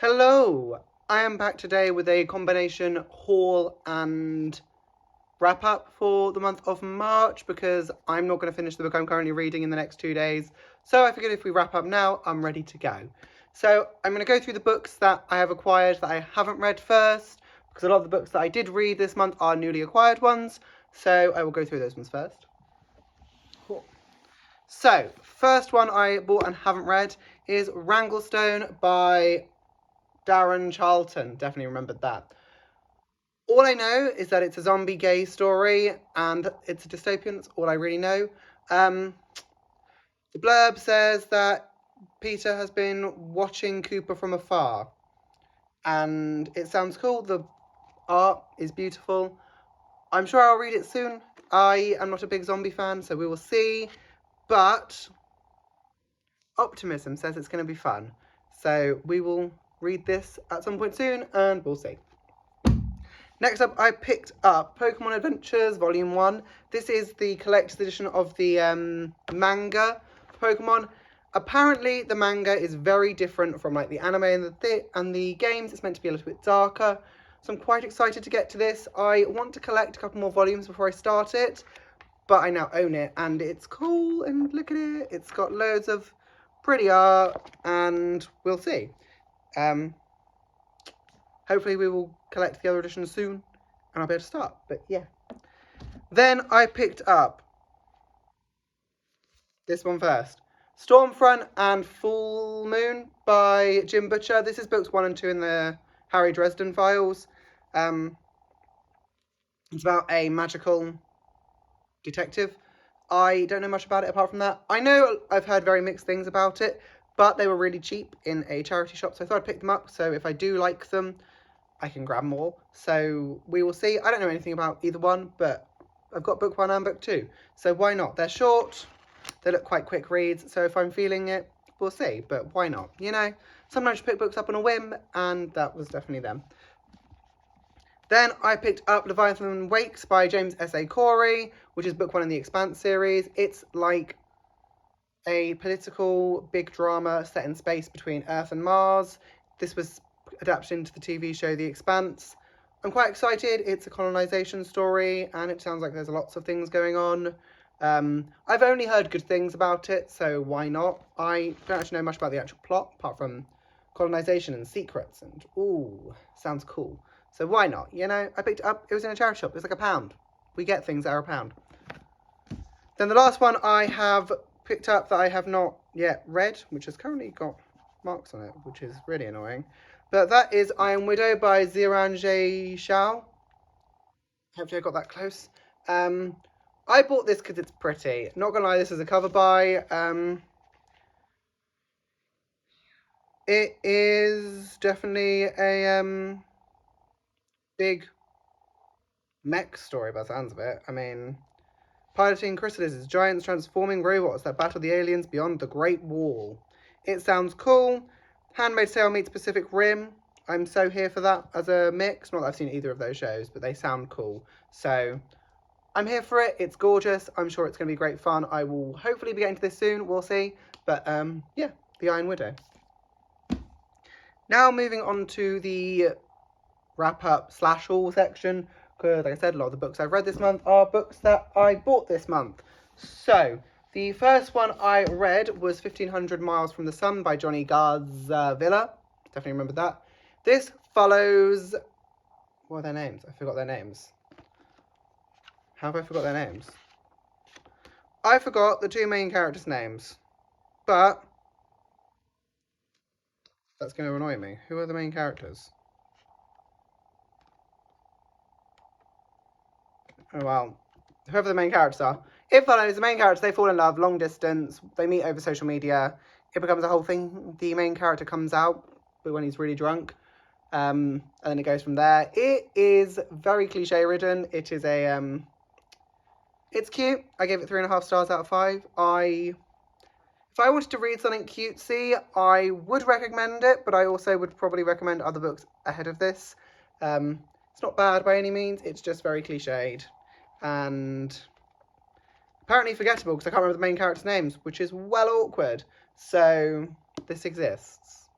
Hello! I am back today with a combination haul and wrap up for the month of March because I'm not going to finish the book I'm currently reading in the next 2 days. So I figured if we wrap up now, I'm ready to go. So I'm going to go through the books that I have acquired that I haven't read first because a lot of the books that I did read this month are newly acquired ones. So I will go through those ones first. Cool. So, first one I bought and haven't read is Wranglestone by Darren Charlton. Definitely remembered that. All I know is that it's a zombie gay story and it's a dystopian. That's all I really know. Um, the blurb says that Peter has been watching Cooper from afar and it sounds cool. The art is beautiful. I'm sure I'll read it soon. I am not a big zombie fan, so we will see. But optimism says it's going to be fun. So we will read this at some point soon and we'll see. Next up, I picked up Pokemon Adventures Volume 1. This is the collector's edition of the manga Pokemon. Apparently, the manga is very different from like the anime and the games. It's meant to be a little bit darker. So I'm quite excited to get to this. I want to collect a couple more volumes before I start it. But I now own it and it's cool and look at it. It's got loads of pretty art and we'll see. Hopefully we will collect the other editions soon and I'll be able to start, but yeah. Then I picked up this one first. Stormfront and Full Moon by Jim Butcher. This is books 1 and 2 in the Harry Dresden files. It's about a magical detective. I don't know much about it apart from that. I know I've heard very mixed things about it, but they were really cheap in a charity shop, so I thought I'd pick them up. So if I do like them, I can grab more. So we will see. I don't know anything about either one, but I've got book 1 and book 2. So why not? They're short. They look quite quick reads. So if I'm feeling it, we'll see. But why not? You know, sometimes you pick books up on a whim, and that was definitely them. Then I picked up Leviathan Wakes by James S.A. Corey, which is book 1 in the Expanse series. It's like a political big drama set in space between Earth and Mars. This was adapted into the TV show The Expanse. I'm quite excited. It's a colonization story and it sounds like there's lots of things going on. I've only heard good things about it, so why not? I don't actually know much about the actual plot apart from colonization and secrets and ooh, sounds cool. So why not? You know, I picked it up. It was in a charity shop. It was like £1. We get things that are £1. Then the last one I have picked up that I have not yet read, which has currently got marks on it, which is really annoying. But that is Iron Widow by Ziran J. Shao. Hopefully I got that close. I bought this because it's pretty. Not gonna lie, this is a cover buy. It is definitely a big mech story by the sounds of it. I mean, piloting chrysalises, giants transforming robots that battle the aliens beyond the Great Wall. It sounds cool. Handmaid's Tale meets Pacific Rim. I'm so here for that as a mix. Not that I've seen either of those shows, but they sound cool. So I'm here for it. It's gorgeous. I'm sure it's going to be great fun. I will hopefully be getting to this soon. We'll see. But yeah, The Iron Widow. Now moving on to the wrap-up / haul section. Because, like I said, a lot of the books I've read this month are books that I bought this month. So, the first one I read was 1500 Miles from the Sun by Johnny Garzavilla. Definitely remember that. This follows... What are their names? I forgot their names. How have I forgot their names? I forgot the 2 main characters' names. But... that's going to annoy me. Who are the main characters? Oh, well, whoever the main characters are. It follows the main characters, they fall in love, long distance, they meet over social media, it becomes a whole thing. The main character comes out, but when he's really drunk, and then it goes from there. It is very cliche ridden. It is a, it's cute. I gave it 3.5 stars out of 5. If I wanted to read something cutesy, I would recommend it, but I also would probably recommend other books ahead of this. It's not bad by any means, it's just very cliched. And apparently forgettable because I can't remember the main characters' names, which is well awkward. So this exists.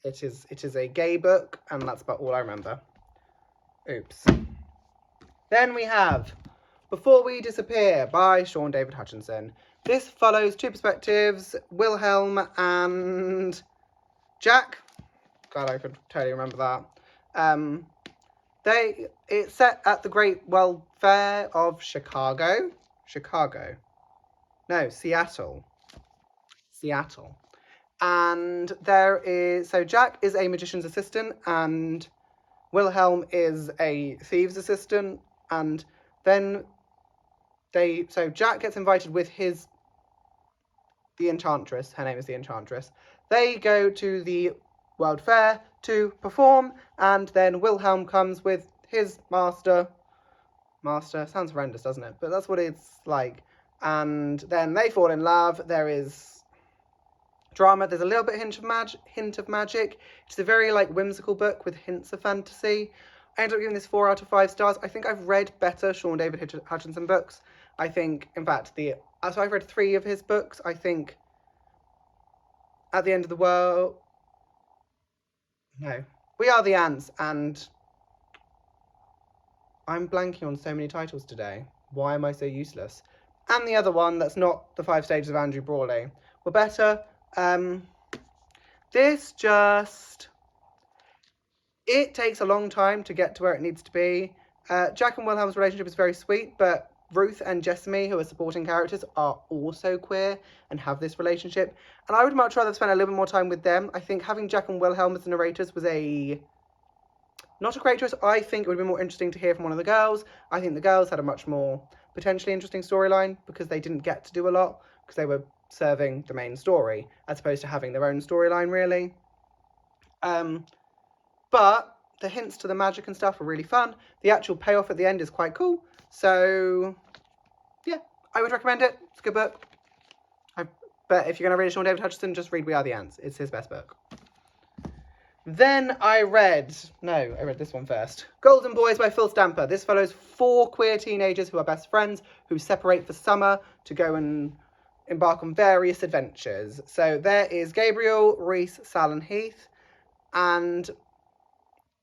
It is a gay book, and that's about all I remember. Oops. Then we have Before We Disappear by Sean David Hutchinson. This follows two perspectives, Wilhelm and Jack. God, I could totally remember that. It's set at the Great World Fair of Chicago. No, Seattle. And Jack is a magician's assistant, and Wilhelm is a thieves' assistant, and then Jack gets invited with the Enchantress. Her name is the Enchantress. They go to the World Fair to perform, and then Wilhelm comes with his master. Sounds horrendous, doesn't it? But that's what it's like. And then they fall in love. There is drama. There's a little bit hint of magic. It's a very whimsical book with hints of fantasy. I ended up giving this 4 out of 5 stars. I think I've read better Sean David Hutchinson books. I think, in fact, I've read 3 of his books. I think At the End of the World. No, We Are the Ants, and I'm blanking on so many titles today. Why am I so useless? And the other one that's not The 5 Stages of Andrew Brawley were better. This it takes a long time to get to where it needs to be. Jack and Wilhelm's relationship is very sweet, but Ruth and Jessamy, who are supporting characters, are also queer and have this relationship. And I would much rather spend a little bit more time with them. I think having Jack and Wilhelm as the narrators was not a great choice. I think it would be more interesting to hear from one of the girls. I think the girls had a much more potentially interesting storyline because they didn't get to do a lot because they were serving the main story as opposed to having their own storyline, really. But the hints to the magic and stuff were really fun. The actual payoff at the end is quite cool. So, yeah, I would recommend it. It's a good book. But if you're going to read Sean David Hutchinson, just read We Are the Ants. It's his best book. Then I read this one first. Golden Boys by Phil Stamper. This follows 4 queer teenagers who are best friends who separate for summer to go and embark on various adventures. So there is Gabriel, Reese, Sal and Heath, and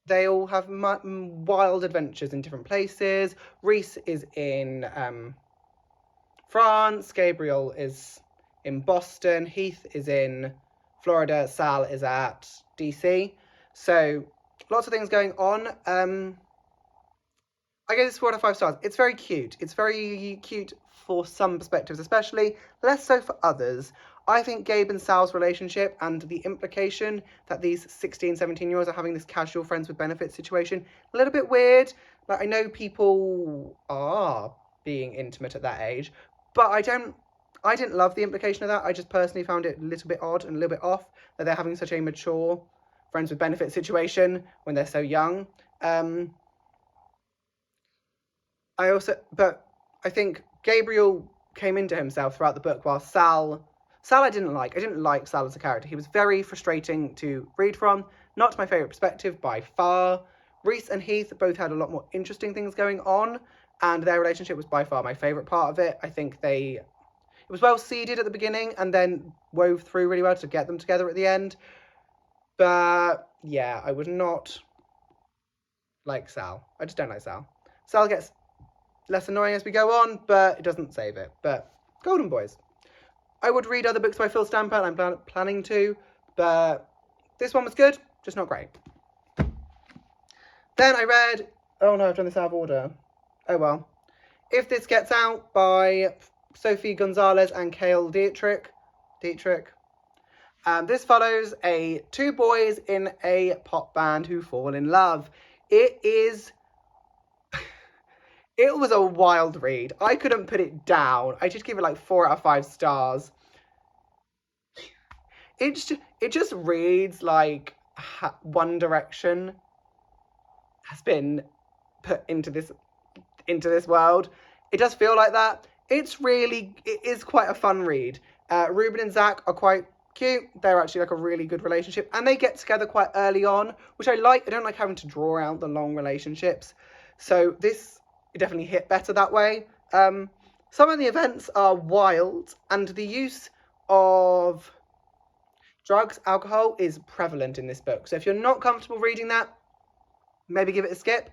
they all have wild adventures in different places. Reese is in France, Gabriel is in Boston, Heath is in Florida, Sal is at DC. So lots of things going on. I give this 4 out of 5 stars. It's very cute. It's very cute for some perspectives, especially, less so for others. I think Gabe and Sal's relationship and the implication that these 16, 17-year-olds are having this casual friends with benefits situation, a little bit weird. I know people are being intimate at that age, but I didn't love the implication of that. I just personally found it a little bit odd and a little bit off that they're having such a mature friends with benefits situation when they're so young. But I think Gabriel came into himself throughout the book, while Sal I didn't like. I didn't like Sal as a character. He was very frustrating to read from. Not my favourite perspective by far. Reese and Heath both had a lot more interesting things going on, and their relationship was by far my favourite part of it. I think it was well seeded at the beginning and then wove through really well to get them together at the end. But yeah, I would not like Sal. I just don't like Sal. Sal gets less annoying as we go on, but it doesn't save it. But Golden Boys. I would read other books by Phil Stamper, and I'm planning to, but this one was good, just not great. Then I read, oh no, I've done this out of order. Oh well. If This Gets Out by Sophie Gonzalez and Cale Dietrich. This follows 2 boys in a pop band who fall in love. It was a wild read. I couldn't put it down. I just give it 4 out of 5 stars. It just reads like One Direction has been put into this world. It does feel like that. It is quite a fun read. Ruben and Zach are quite cute. They're actually a really good relationship, and they get together quite early on, which I like. I don't like having to draw out the long relationships. So it definitely hit better that way. Some of the events are wild, and the use of drugs, alcohol is prevalent in this book. So if you're not comfortable reading that, maybe give it a skip.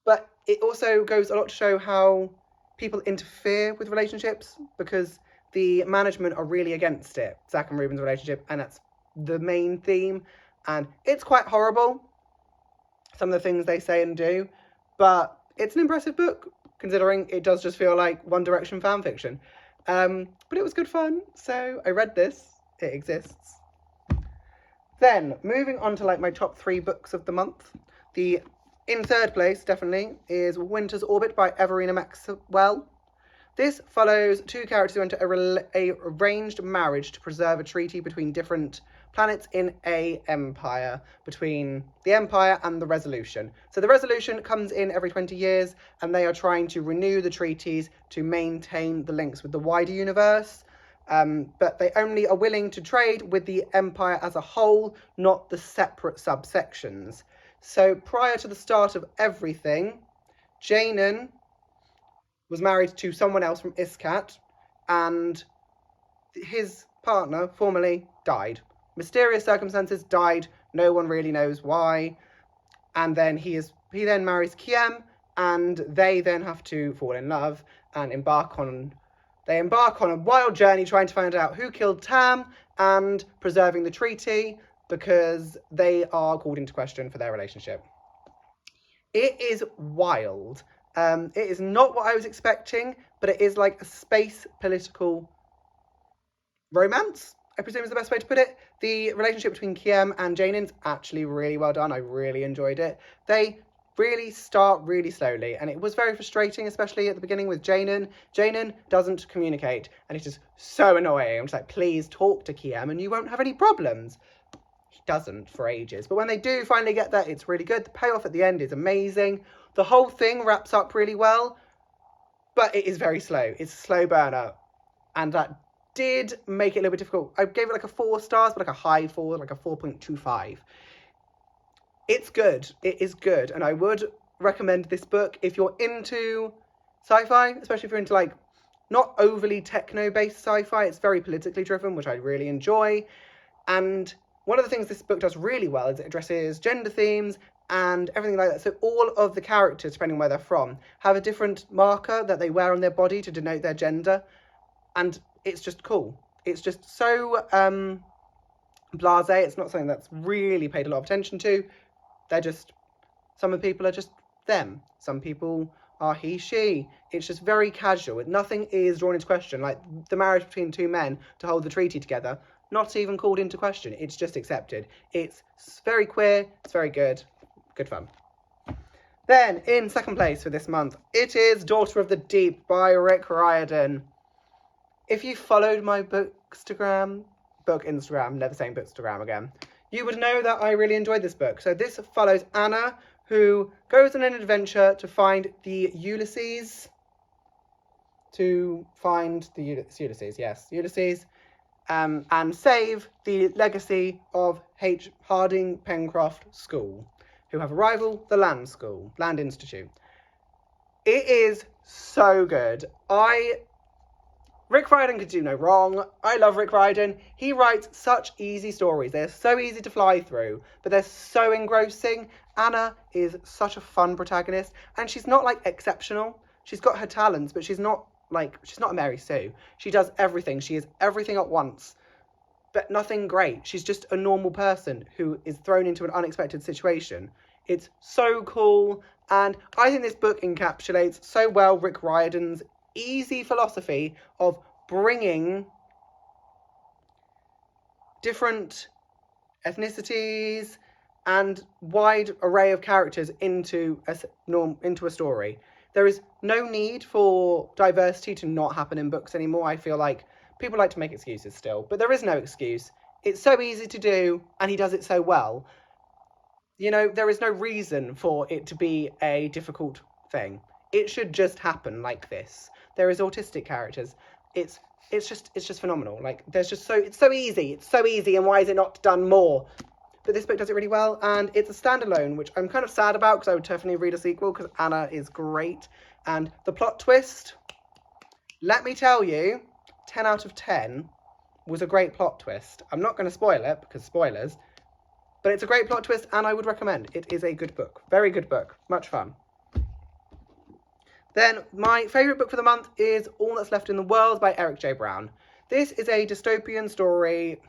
But it also goes a lot to show how people interfere with relationships, because the management are really against it, Zack and Ruben's relationship, and that's the main theme. And it's quite horrible, some of the things they say and do, but it's an impressive book, considering it does just feel like One Direction fan fiction. But it was good fun, so I read this. It exists. Then, moving on to like my top 3 books of the month. In third place, definitely, is Winter's Orbit by Everina Maxwell. This follows 2 characters who enter a arranged marriage to preserve a treaty between different planets in a empire, between the Empire and the Resolution. So the Resolution comes in every 20 years, and they are trying to renew the treaties to maintain the links with the wider universe. But they only are willing to trade with the Empire as a whole, not the separate subsections. So prior to the start of everything, Janan was married to someone else from Iskat, and his partner formerly died. Mysterious circumstances, died. No one really knows why. And then he then marries Kiem, and they then have to fall in love and embark on a wild journey trying to find out who killed Tam and preserving the treaty, because they are called into question for their relationship. It is wild. It is not what I was expecting, but it is like a space political romance, I presume is the best way to put it. The relationship between Kiem and Janan's actually really well done. I really enjoyed it. They really start really slowly, and it was very frustrating, especially at the beginning with Janan. Janan doesn't communicate, and it is so annoying. I'm just like, please talk to Kiem and you won't have any problems. He doesn't for ages, but when they do finally get there, it's really good. The payoff at the end is amazing. The whole thing wraps up really well, but it is very slow. It's a slow burner, and that did make it a little bit difficult. I gave it like a 4 stars, but like a high 4, like a 4.25. It's good. It is good, and I would recommend this book if you're into sci-fi, especially if you're into like not overly techno-based sci-fi. It's very politically driven, which I really enjoy. And one of the things this book does really well is it addresses gender themes and everything like that. So all of the characters, depending on where they're from, have a different marker that they wear on their body to denote their gender. And it's just cool. It's just so blasé. It's not something that's really paid a lot of attention to. They're just, some of the people are just them. Some people are he, she. It's just very casual. Nothing is drawn into question. Like the marriage between 2 men to hold the treaty together, not even called into question. It's just accepted. It's very queer. It's very good. Good fun. Then, in second place for this month, it is Daughter of the Deep by Rick Riordan. If you followed my Instagram, never saying Bookstagram again, you would know that I really enjoyed this book. So this follows Anna, who goes on an adventure to find the Ulysses. And save the legacy of H. Harding Pencroft School, who have a rival, the Land Institute. It is so good. Rick Riordan could do no wrong. I love Rick Riordan. He writes such easy stories. They're so easy to fly through, but they're so engrossing. Anna is such a fun protagonist, and she's not like exceptional. She's got her talents, but she's not a Mary Sue. She does everything. She is everything at once, but nothing great. She's just a normal person who is thrown into an unexpected situation. It's so cool, and I think this book encapsulates so well Rick Riordan's easy philosophy of bringing different ethnicities and wide array of characters into a story. There is no need for diversity to not happen in books anymore. I feel like people like to make excuses still, but there is no excuse. It's so easy to do, and he does it so well. You know, there is no reason for it to be a difficult thing. It should just happen like this. There is autistic characters. It's just phenomenal. Like it's so easy, and why is it not done more? But this book does it really well, and it's a standalone, which I'm kind of sad about because I would definitely read a sequel because Anna is great. And the plot twist, let me tell you, 10 out of 10. was a great plot twist. I'm not going to spoil it because spoilers, but it's a great plot twist and I would recommend. It is a good book. Very good book. Much fun. Then my favourite book for the month is All That's Left in the World by Eric J. Brown. This is a dystopian story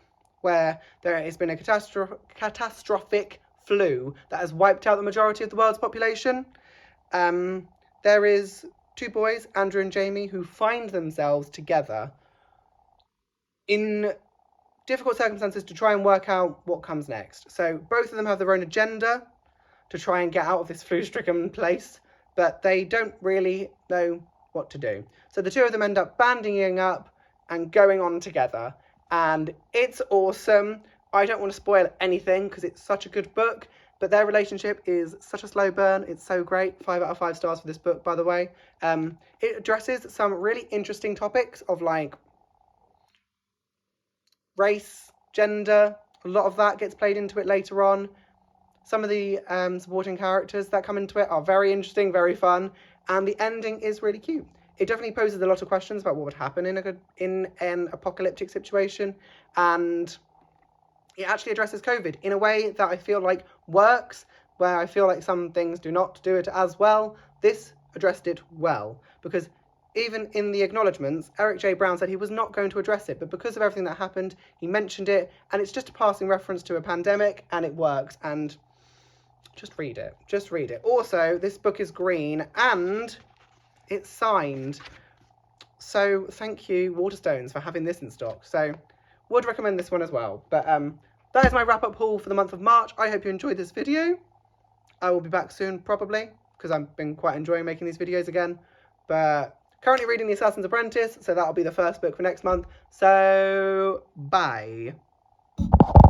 where there has been a catastrophic flu that has wiped out the majority of the world's population. There is two boys, Andrew and Jamie, who find themselves together in difficult circumstances to try and work out what comes next. So both of them have their own agenda to try and get out of this flu-stricken place, but they don't really know what to do. So the two of them end up banding up and going on together. And it's awesome. I don't want to spoil anything because it's such a good book, but their relationship is such a slow burn. It's so great. 5 out of 5 stars for this book, by the way. It addresses some really interesting topics of like race, gender. A lot of that gets played into it later on. Some of the supporting characters that come into it are very interesting, very fun, and the ending is really cute. It definitely poses a lot of questions about what would happen in an apocalyptic situation, and it actually addresses COVID in a way that I feel like works, where I feel like some things do not do it as well. This addressed it well, because even in the acknowledgements, Eric J. Brown said he was not going to address it, but because of everything that happened, he mentioned it, and it's just a passing reference to a pandemic, and it works, and just read it. Just read it. Also, this book is green, and it's signed. So thank you, Waterstones, for having this in stock. So would recommend this one as well. But that is my wrap-up haul for the month of March. I hope you enjoyed this video. I will be back soon, probably, because I've been quite enjoying making these videos again. But currently reading The Assassin's Apprentice, so that'll be the first book for next month. So, bye.